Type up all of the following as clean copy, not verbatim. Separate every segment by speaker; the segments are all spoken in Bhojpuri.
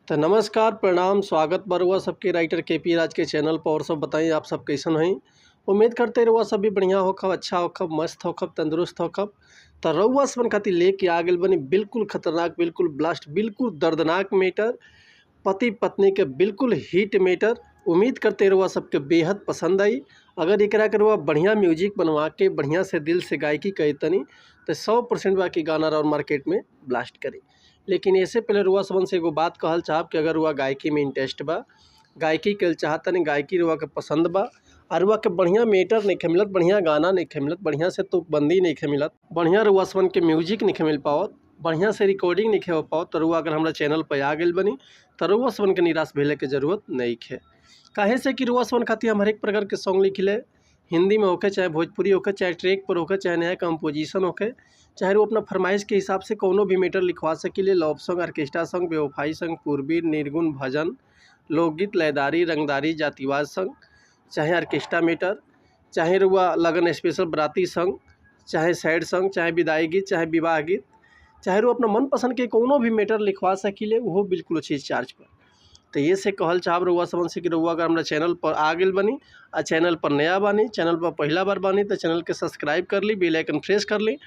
Speaker 1: तो नमस्कार, प्रणाम, स्वागत बा रउआ सबके राइटर के.पी. राज के चैनल पर। और सब बताई आप सब कैसन हई। उम्मीद करते रउआ सब भी बढ़िया होखब, अच्छा होखब, मस्त होखब, तंदुरुस्त होखब। तो रउआ सबन खातिर लेके आ गइल बनी बिल्कुल खतरनाक, बिल्कुल ब्लास्ट, बिल्कुल दर्दनाक मैटर, पति पत्नी के बिल्कुल हिट मैटर। उम्मीद करते रउआ सबके बेहद पसंद आई। अगर एकरा के रउआ बढ़िया म्यूजिक बनवा के बढ़िया से दिल से गायकी करी तनी तो 100% बाकी गाना और मार्केट में ब्लास्ट करी। लेकिन ऐसे पहले रुआ सबन से एगो बात कहल चाहब कि अगर रुआ गायकी में इंटरेस्ट बा, गायकी कल चाहतनी, गायकी रुआ के पसंद बा और रुआ के बढ़िया मेटर नहीं मिलत, बढ़िया गाना नहीं मिलत, बढ़िया से तुकबंदी नहीं मिलत, बढ़िया रुआ सबन के म्यूजिक नहीं मिल पावत, बढ़िया से रिकॉर्डिंग नहीं हो पाओ, तो रुआ अगर हमारा चैनल पर आ गई बनी तो रुआ सबन के निराश भेले के जरूरत नहीं है। काहे से कि रुआ सबन खातिर हम हर एक प्रकार के सॉन्ग लिखिले, हिंदी में होके, चाहे भोजपुरी होके, चाहे ट्रैक पर होके, चाहे नया कंपोजिशन होके, चाहे वो अपना फरमाइश के हिसाब से कोनो भी मैटर लिखवा सकिले। लव सॉन्ग, ऑर्केस्ट्रा सॉन्ग, बेवफाई सॉन्ग, पूर्वी, निर्गुण, भजन, लोकगीत, लयदारी, रंगदारी, जातिवाद सॉन्ग, चाहे ऑर्केस्ट्रा मैटर, चाहे रुआ लगन स्पेशल बराती सॉन्ग, चाहे सैड सॉन्ग, चाहे विदाई गीत, चाहे विवाह गीत, चाहे वो अपना मनपसंद के कोनो भी मैटर लिखवा सकिले, वो बिल्कुल चीज़ चार्ज पर। तो ये से कहल चाहब रउआ सबन से कि रउआ अगर हमारा चैनल पर आ गइल बनी और चैनल पर नया बानी, चैनल पर पहला बार बानी, तो चैनल के सब्सक्राइब कर ली, बेल आइकन प्रेस कर ली,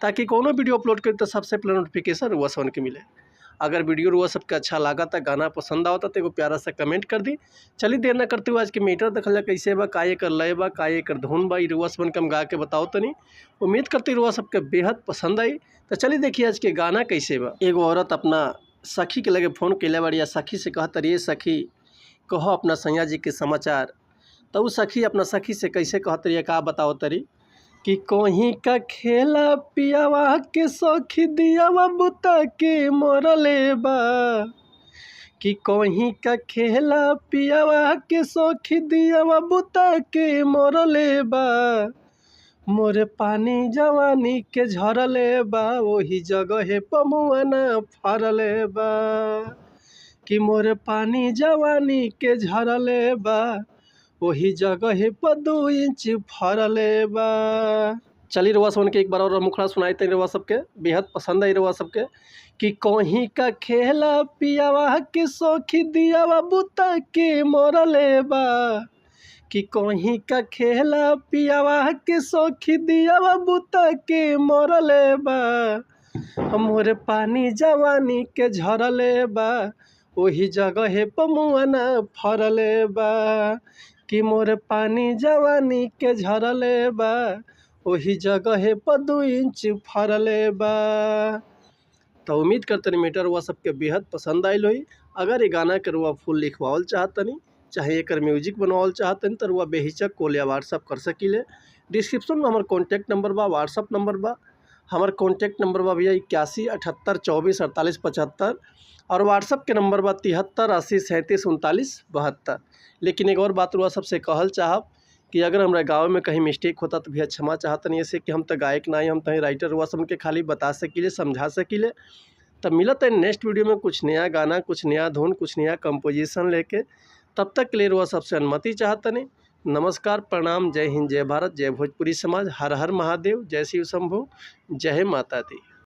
Speaker 1: ताकि कोनो वीडियो अपलोड करी तो सबसे पहले नोटिफिकेशन रउआ सबन के मिले। अगर वीडियो रउआ सबके अच्छा लगा था, गाना पसंद आवता तो एगो प्यारा सा कमेंट कर दी। चलिए देर ना करते हुए आज के मैटर देखल जा कैसे बा, का एकर लय बा, का एकर धुन बा, रउआ सबन के हम गा के बताओ तनी। उम्मीद करते रउआ सबके बेहद पसंद आई। तो चलिए देखिए आज के गाना कैसे बा। एगो औरत अपना सखी के लगे फ़ोन कैले बाड़ी या सखी से कहत रही, सखी कहो अपना सैया जी के समाचार। तो वो सखी अपना सखी से कैसे कहत रही, का बताओ तरी कि कोही का खेला पियावा के सखी दियावा बुता के मोरले बा, कि कोही का खेला पियावा के सखी दियावा बुता के मोरले बा, मोरे पानी जवानी के झरले बा, वही जगह पमुआना फरले बा, कि मोरे पानी जवानी के झरले बा, वही जगह पर 2 इंच फरले बा। चलिए रउआ सबन के एक बार और मुखड़ा सुनाई तनी, रउआ सबके बेहद पसंद आई रउआ सबके। कि कोही का खेला पियावा के सखी दियावा बुता के मोरले बा, कि कोही का खेला पियावा के सखी दियावा बुता के मोरले बा, मोरे पानी जवानी के झरले बा, वही जगह पमुआना फरले बा, कि मोरे पानी जवानी के झरले बा, वही जगह पर 2 इंच फरले बा। तो उम्मीद करते मैटर हुआ सबके बेहद पसंद आयल होई। अगर ये गाना के रुआ फुल लिखवावल चाहतनी, चाहे एकर म्यूजिक बनवावल चाहतनी, तो रुआ बेहिचक कॉल या व्हाट्सअप कर सकिले। डिस्क्रिप्शन में हमार कॉन्टैक्ट नंबर बा, व्हाट्सअप नंबर बा। हमार कॉन्टैक्ट नंबर बा भैया 81 78 24 48 75 और व्हाट्सअप के नंबर बा 73 80 37 39 72। लेकिन एक और बात रुआ सबसे कहल चाहब कि अगर हमारा गाँव में कहीं मिस्टेक होता तो भैया क्षमा चाहतनी, ऐसे कि हम तो गायक ना ही, हम तो राइटर रुआ सब के खाली बता सकिले, समझा सकिले। तब मिलत है नेक्स्ट वीडियो में कुछ नया गाना, कुछ नया धुन, कुछ नया कंपोजिशन लेके। तब तक के लिए रुआ सबसे अनुमति चाहतनी। नमस्कार, प्रणाम, जय हिंद, जय भारत, जय भोजपुरी समाज, हर हर महादेव, जय शिव शंभु, जय माता दी।